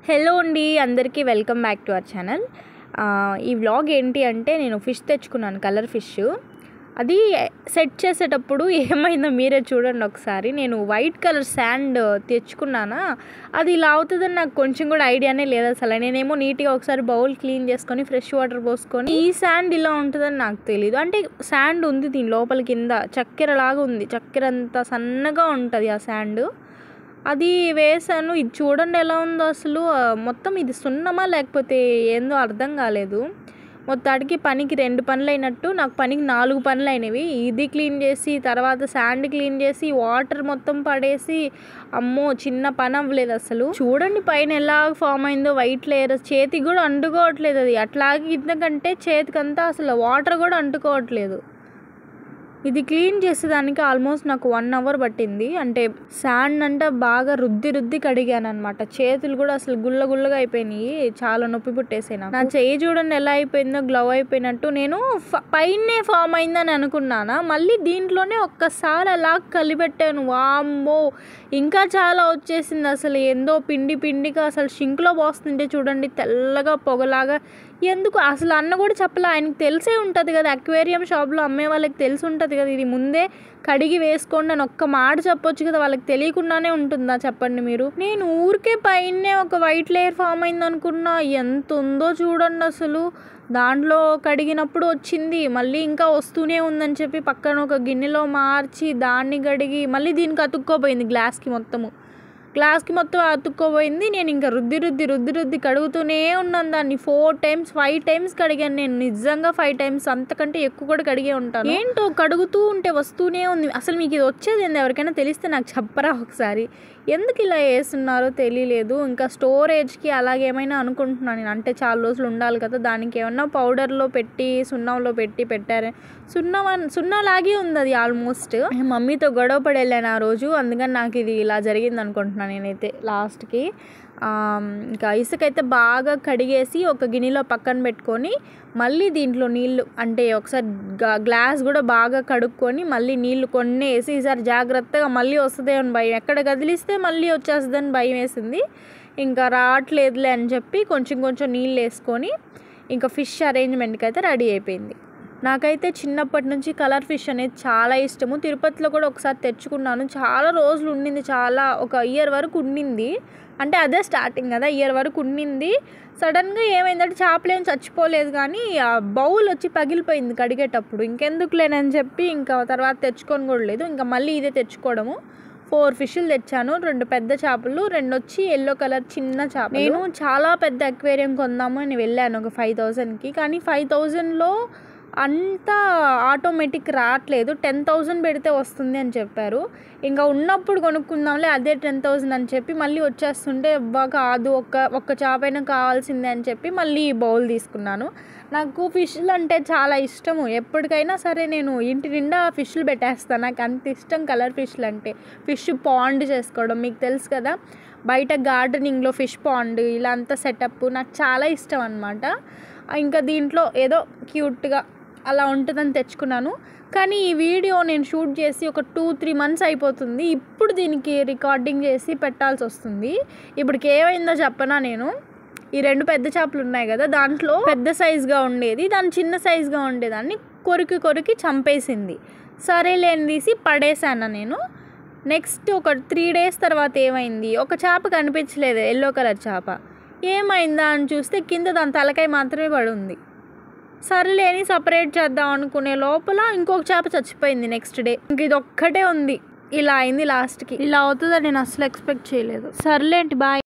Hello అండి, అందరికీ welcome back to our channel. ఈ వ్లాగ్ ఏంటి అంటే, నేను ఫిష్ తెచ్చుకున్నాను, కలర్ ఫిష్. అది సెట్ చేసేటప్పుడు ఏమైందో మీరే చూడండి ఒకసారి. నేను వైట్ కలర్ శాండ్ తెచ్చుకున్నానా, అది ఇలా అవుతుందని నాకు కొంచెం కూడా ఐడియానే లేదు అసలు. నేనేమో నీట్గా ఒకసారి బౌల్ క్లీన్ చేసుకొని ఫ్రెష్ వాటర్ పోసుకొని, ఈ శాండ్ ఇలా ఉంటుందని నాకు తెలీదు. అంటే శాండ్ ఉంది దీని లోపల, కింద చక్కెర లాగా ఉంది, చక్కెర అంతా సన్నగా ఉంటుంది ఆ శాండ్. అది వేసాను. ఇది చూడండి ఎలా ఉందో అసలు. మొత్తం ఇది సున్నమా లేకపోతే ఏందో అర్థం కాలేదు. మొత్తానికి పనికి 2 పనులు అయినట్టు నాకు పనికి 4 పనులు అయినవి. ఇది క్లీన్ చేసి, తర్వాత శాండ్ క్లీన్ చేసి, వాటర్ మొత్తం పడేసి, అమ్మో చిన్న పని అవ్వలేదు అసలు. చూడండి పైన ఎలా ఫామ్ అయిందో వైట్ లేయర్. చేతికి కూడా అంటుకోవట్లేదు అది. అట్లాగే ఎందుకంటే చేతికంతా అసలు వాటర్ కూడా అంటుకోవట్లేదు. ఇది క్లీన్ చేసేదానికి ఆల్మోస్ట్ నాకు 1 అవర్ పట్టింది. అంటే శాండ్ అంటే బాగా రుద్ది కడిగాను అనమాట. చేతులు కూడా అసలు గుల్లగా అయిపోయినాయి, చాలా నొప్పి పుట్టేసాను. నా చెయ్యి చూడండి ఎలా అయిపోయిందో, గ్లవ్ అయిపోయినట్టు. నేను పైనే ఫామ్ అయిందని అనుకున్నానా, మళ్ళీ దీంట్లోనే ఒక్కసారి అలా కలిపెట్టాను. వామ్మో ఇంకా చాలా వచ్చేసింది అసలు. ఏందో పిండిగా అసలు షింక్లో పోస్తుంటే చూడండి తెల్లగా పొగలాగా. ఎందుకు అసలు అన్న కూడా చెప్పలే. ఆయనకు తెలిసే ఉంటుంది కదా, అక్వేరియం షాప్లో అమ్మే వాళ్ళకి తెలిసి ఉంటుంది కదా, ఇది ముందే కడిగి వేసుకోండి అని ఒక్క మాట చెప్పొచ్చు కదా. వాళ్ళకి తెలియకుండానే ఉంటుందా చెప్పండి మీరు. నేను ఊరికే పైనే ఒక వైట్ లేయర్ ఫామ్ అయింది అనుకున్నా. ఎంత ఉందో చూడండి అసలు. దాంట్లో కడిగినప్పుడు వచ్చింది, మళ్ళీ ఇంకా వస్తూనే ఉందని చెప్పి పక్కన ఒక గిన్నెలో మార్చి దాన్ని కడిగి మళ్ళీ దీనికి అతుక్కోపోయింది. గ్లాస్కి మొత్తం అతుక్కోపోయింది. నేను ఇంకా రుద్ది కడుగుతూనే ఉన్నాను దాన్ని. 4 times 5 times కడిగాను నేను. నిజంగా 5 times, అంతకంటే ఎక్కువ కూడా కడిగే ఉంటాను. ఏంటో కడుగుతూ ఉంటే వస్తూనే ఉంది. అసలు మీకు ఇది వచ్చేది ఏంది, ఎవరికైనా తెలిస్తే నాకు చెప్పరా ఒకసారి. ఎందుకు ఇలా వేస్తున్నారో తెలియలేదు. ఇంకా స్టోరేజ్కి అలాగేమైనా అనుకుంటున్నాను నేను. అంటే చాలా రోజులు ఉండాలి కదా, దానికి ఏమన్నా పౌడర్లో పెట్టి సున్నంలో పెట్టారు. సున్నలాగే ఉంది అది ఆల్మోస్ట్. మమ్మీతో గొడవ పడి వెళ్ళాను ఆ రోజు, అందుకని నాకు ఇది ఇలా జరిగింది అనుకుంటున్నాను నేనైతే లాస్ట్కి. ఇంకా ఇసుకైతే బాగా కడిగేసి ఒక గిన్నెలో పక్కన పెట్టుకొని, మళ్ళీ దీంట్లో నీళ్ళు అంటే ఒకసారి గ్లాస్ కూడా బాగా కడుక్కొని మళ్ళీ నీళ్ళు కొన్ని వేసి, ఈసారి జాగ్రత్తగా మళ్ళీ వస్తుందే అని భయం. ఎక్కడ కదిలిస్తే మళ్ళీ వచ్చేస్తుందని భయం వేసింది. ఇంకా రావట్లేదులే అని చెప్పి కొంచెం నీళ్ళు వేసుకొని ఇంకా ఫిష్ అరేంజ్మెంట్కి అయితే రెడీ అయిపోయింది. నాకైతే చిన్నప్పటి నుంచి కలర్ ఫిష్ అనేది చాలా ఇష్టము. తిరుపతిలో కూడా ఒకసారి తెచ్చుకున్నాను. చాలా రోజులు ఉండింది, ఒక ఇయర్ వరకు ఉండింది. అంటే అదే స్టార్టింగ్ కదా, ఇయర్ వరకు ఉండింది. సడన్గా ఏమైందంటే చేపలేం చచ్చిపోలేదు, కానీ ఆ బౌల్ వచ్చి పగిలిపోయింది కడిగేటప్పుడు. ఇంకెందుకులేనని చెప్పి ఇంకా తర్వాత తెచ్చుకొని కూడా లేదు. ఇంకా మళ్ళీ ఇదే తెచ్చుకోవడము. 4 ఫిష్లు తెచ్చాను. 2 పెద్ద చేపలు, 2 వచ్చి ఎల్లో కలర్ చిన్న చేప. నేను చాలా పెద్ద అక్వేరియం కొందాము అని వెళ్ళాను ఒక 5,000కి. కానీ 5,000లో అంతా ఆటోమేటిక్ రావట్లేదు. 10,000 పెడితే వస్తుంది అని చెప్పారు. ఇంకా ఉన్నప్పుడు కొనుక్కుందాంలే అదే 10,000 అని చెప్పి మళ్ళీ వచ్చేస్తుంటే కాదు, ఒక్క చేపైనా కావాల్సిందే అని చెప్పి మళ్ళీ ఈ బౌల్ తీసుకున్నాను. నాకు ఫిష్లు అంటే చాలా ఇష్టము. ఎప్పటికైనా సరే నేను ఇంటి నిండా ఫిష్లు పెట్టేస్తాను. నాకు అంత ఇష్టం కలర్ ఫిష్లు అంటే. ఫిష్ పాండ్ చేసుకోవడం మీకు తెలుసు కదా, బయట గార్డెనింగ్లో ఫిష్ పాండ్ ఇలా అంతా సెటప్ నాకు చాలా ఇష్టం అనమాట. ఇంకా దీంట్లో ఏదో క్యూట్గా అలా ఉంటుందని తెచ్చుకున్నాను. కానీ ఈ వీడియో నేను షూట్ చేసి ఒక 2-3 months అయిపోతుంది. ఇప్పుడు దీనికి రికార్డింగ్ చేసి పెట్టాల్సి వస్తుంది. ఇప్పటికి ఏమైందో చెప్పనా, నేను ఈ 2 పెద్ద చేపలు ఉన్నాయి కదా, దాంట్లో పెద్ద సైజుగా ఉండేది, దాని చిన్న సైజుగా ఉండేదాన్ని కొరికి చంపేసింది. సరేలే అని తీసి పడేసాను నేను. నెక్స్ట్ ఒక 3 days తర్వాత ఏమైంది, ఒక చేప కనిపించలేదు, ఎల్లో కలర్ చేప. ఏమైందా అని చూస్తే కింద దాని తలకాయ మాత్రమే పడి ఉంది. సరేలేని సపరేట్ చేద్దాం అనుకునే లోపల ఇంకొక చేప చచ్చిపోయింది నెక్స్ట్ డే. ఇంక ఇది ఒక్కటే ఉంది. ఇలా అయింది లాస్ట్కి. ఇలా అవుతుందని నేను అసలు ఎక్స్పెక్ట్ చేయలేదు. సర్లేంటి, బాయ్.